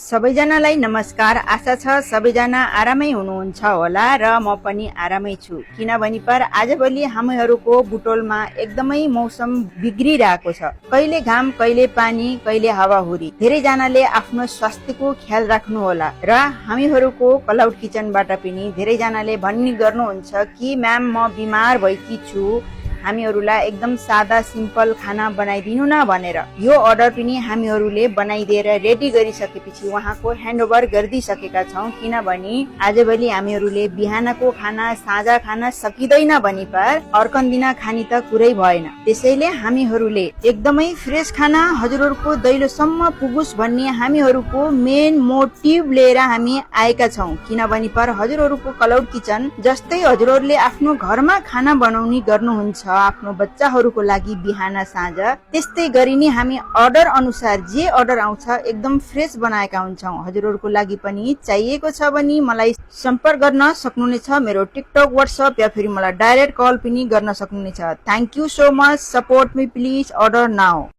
सबैजनालाई नमस्कार। आशा छ सबैजना आरामै हुनुहुन्छ होला र म पनि आरामै छु। किनभने पर आजभोलि हामीहरूको बुटोलमा एकदमै मौसम बिग्रिरहेको छ। कहिले घाम, कहिले पानी, कहिले हावाहुरी। धेरैजनाले आफ्नो स्वास्थ्यको ख्याल राख्नु होला र हामीहरूको क्लाउड किचनबाट पनि धेरैजनाले भन्ने गर्नुहुन्छ कि म्याम म बिमार भएकी छु, हामीहरूलाई एकदम सादा सिम्पल खाना बनाइदिनु न भनेर। यो अर्डर पनि हामीहरूले बनाइदिएर रेडी गरिसकेपछि उहाँको ह्यान्डओभर गरिदिइसकेका छौँ। किनभने आजभोलि हामीहरूले बिहानको खाना, साँझ खाना सकिँदैन भने पर अर्कन दिन खानी त कुरै भएन। त्यसैले हामीहरूले एकदमै फ्रेस खाना हजुरहरूको दैलोसम्म पुगोस् भन्ने हामीहरूको मेन मोटिभ लिएर हामी आएका छौँ। किनभने पर हजुरहरूको क्लाउड किचन जस्तै हजुरहरूले आफ्नो घरमा खाना बनाउने गर्नुहुन्छ आफ्नो बच्चाहरूको लागि बिहान साँझ, त्यस्तै गरी नै हामी अर्डर अनुसार जे अर्डर आउँछ एकदम फ्रेस बनाएका हुन्छौँ। हजुरहरूको लागि पनि चाहिएको छ भने मलाई सम्पर्क गर्न सक्नुहुनेछ। मेरो टिकटक, व्हाट्सएप या फिर मलाई डाइरेक्ट कल पनि गर्न सक्नुहुनेछ। Thank you so much. Support me please. Order now.